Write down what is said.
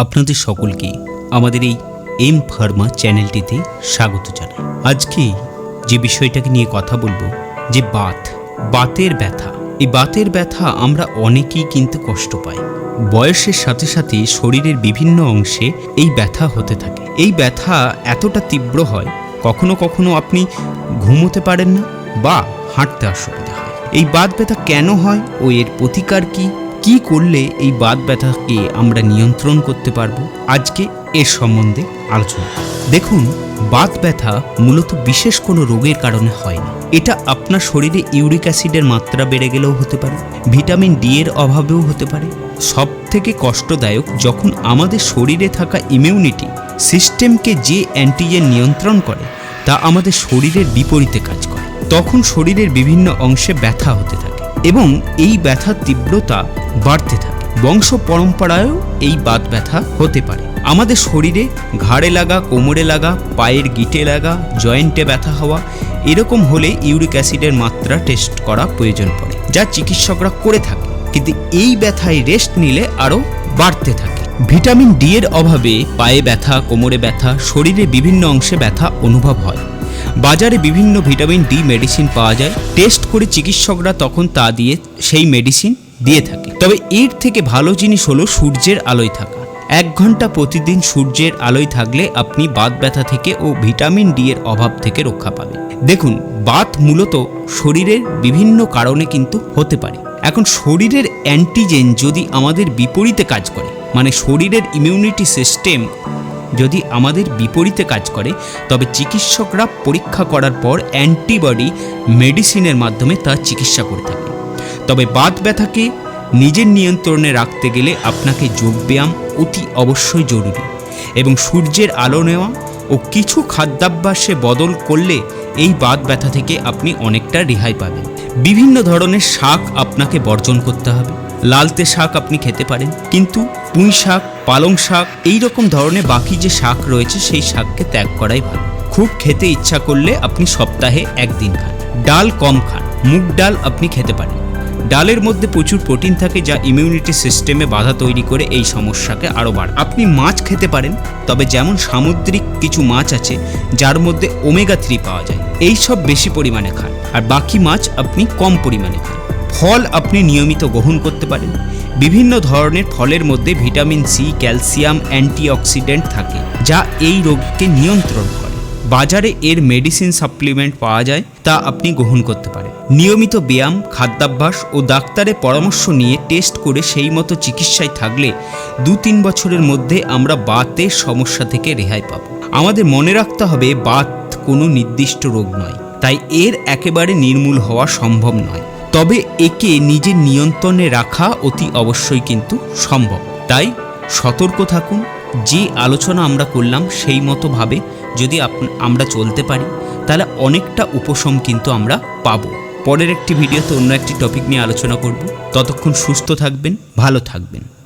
আপনাদের সকলকে আমাদের এই এম ফার্মা চ্যানেলটিতে স্বাগত জানাই। আজকে যে বিষয়টাকে নিয়ে কথা বলবো, যে বাতের ব্যথা। এই বাতের ব্যথা আমরা অনেকেই কিন্তু কষ্ট পাই। বয়সের সাথে সাথে শরীরের বিভিন্ন অংশে এই ব্যথা হতে থাকে। এই ব্যথা এতটা তীব্র হয়, কখনো কখনো আপনি ঘুমোতে পারেন না বা হাঁটতে অসুবিধা হয়। এই বাত ব্যথা কেন হয় ও এর প্রতিকার কি করলে এই বাত ব্যথাকে আমরা নিয়ন্ত্রণ করতে পারবো, আজকে এর সম্বন্ধে আলোচনা। দেখুন, বাত ব্যথা মূলত বিশেষ কোনো রোগের কারণে হয় না। এটা আপনার শরীরে ইউরিক অ্যাসিডের মাত্রা বেড়ে গেলেও হতে পারে, ভিটামিন ডি এর অভাবেও হতে পারে। সব থেকে কষ্টদায়ক যখন আমাদের শরীরে থাকা ইমিউনিটি সিস্টেমকে যে অ্যান্টিজেন নিয়ন্ত্রণ করে তা আমাদের শরীরের বিপরীতে কাজ করে, তখন শরীরের বিভিন্ন অংশে ব্যথা হতে থাকে এবং এই ব্যথার তীব্রতা বাড়তে থাকে। বংশ পরম্পরায়ও এই বাত ব্যথা হতে পারে। আমাদের শরীরে ঘাড়ে লাগা, কোমরে লাগা, পায়ের গিঁটে লাগা, জয়েন্টে ব্যথা হওয়া, এরকম হলে ইউরিক অ্যাসিডের মাত্রা টেস্ট করা প্রয়োজন পড়ে, যা চিকিৎসকরা করে থাকে। কিন্তু এই ব্যথায় রেস্ট নিলে আরও বাড়তে থাকে। ভিটামিন ডি এর অভাবে পায়ে ব্যথা, কোমরে ব্যথা, শরীরের বিভিন্ন অংশে ব্যথা অনুভব হয়। বাজারে বিভিন্ন ভিটামিন ডি মেডিসিন পাওয়া যায়, টেস্ট করে চিকিৎসকরা তখন তা দিয়ে সেই মেডিসিন দিয়ে থাকে। তবে এর থেকে ভালো জিনিস হলো সূর্যের আলোয় থাকা। 1 ঘন্টা প্রতিদিন সূর্যের আলোয় থাকলে আপনি বাত ব্যথা থেকে ও ভিটামিন ডি এর অভাব থেকে রক্ষা পাবেন। দেখুন, বাত মূলত শরীরের বিভিন্ন কারণে কিন্তু হতে পারে। এখন শরীরের অ্যান্টিজেন যদি আমাদের বিপরীতে কাজ করে, মানে শরীরের ইমিউনিটি সিস্টেম যদি আমাদের বিপরীতে কাজ করে, তবে চিকিৎসকরা পরীক্ষা করার পর অ্যান্টিবডি মেডিসিনের মাধ্যমে তার চিকিৎসা করে থাকে। তবে বাত ব্যথাকে নিজের নিয়ন্ত্রণে রাখতে গেলে আপনাকে যোগব্যায়াম অতি অবশ্যই জরুরি এবং সূর্যের আলো নেওয়া ও কিছু খাদ্যাভ্যাসে বদল করলে এই বাত ব্যথা থেকে আপনি অনেকটা রেহাই পাবেন। বিভিন্ন ধরনের শাক আপনাকে বর্জন করতে হবে। লালতে শাক আপনি খেতে পারেন, কিন্তু পুঁই শাক, পালং শাক, এই রকম ধরনের বাকি যে শাক রয়েছে সেই শাককে ত্যাগ করাই ভালো। খুব খেতে ইচ্ছা করলে আপনি সপ্তাহে 1 দিন খান। ডাল কম খান। মুগ ডাল আপনি খেতে পারেন। ডালের মধ্যে প্রচুর প্রোটিন থাকে, যা ইমিউনিটি সিস্টেমে বাধা তৈরি করে এই সমস্যাকে আরও বাড়ায়। আপনি মাছ খেতে পারেন, তবে যেমন সামুদ্রিক কিছু মাছ আছে যার মধ্যে ওমেগা 3 পাওয়া যায়, এই সব বেশি পরিমাণে খান, আর বাকি মাছ আপনি কম পরিমাণে খান। ফল আপনি নিয়মিত গ্রহণ করতে পারেন। বিভিন্ন ধরনের ফলের মধ্যে ভিটামিন সি, ক্যালসিয়াম, অ্যান্টিঅক্সিডেন্ট থাকে, যা এই রোগকে নিয়ন্ত্রণ করে। বাজারে এর মেডিসিন সাপ্লিমেন্ট পাওয়া যায়, তা আপনি গ্রহণ করতে পারেন। নিয়মিত ব্যায়াম, খাদ্যাভ্যাস ও ডাক্তারের পরামর্শ নিয়ে টেস্ট করে সেই মতো চিকিৎসায় থাকলে 2-3 বছরের মধ্যে আমরা বাতের সমস্যা থেকে রেহাই পাব। আমাদের মনে রাখতে হবে, বাত কোনো নির্দিষ্ট রোগ নয়, তাই এর একেবারে নির্মূল হওয়া সম্ভব নয়। তবে একে নিজের নিয়ন্ত্রণে রাখা অতি অবশ্যই কিন্তু সম্ভব। তাই সতর্ক থাকুন। যে আলোচনা আমরা করলাম সেই মতো ভাবে যদি আমরা চলতে পারি, তাহলে অনেকটা উপশম কিন্তু আমরা পাবো। পরের একটি ভিডিওতে অন্য একটি টপিক নিয়ে আলোচনা করব। ততক্ষণ সুস্থ থাকবেন, ভালো থাকবেন।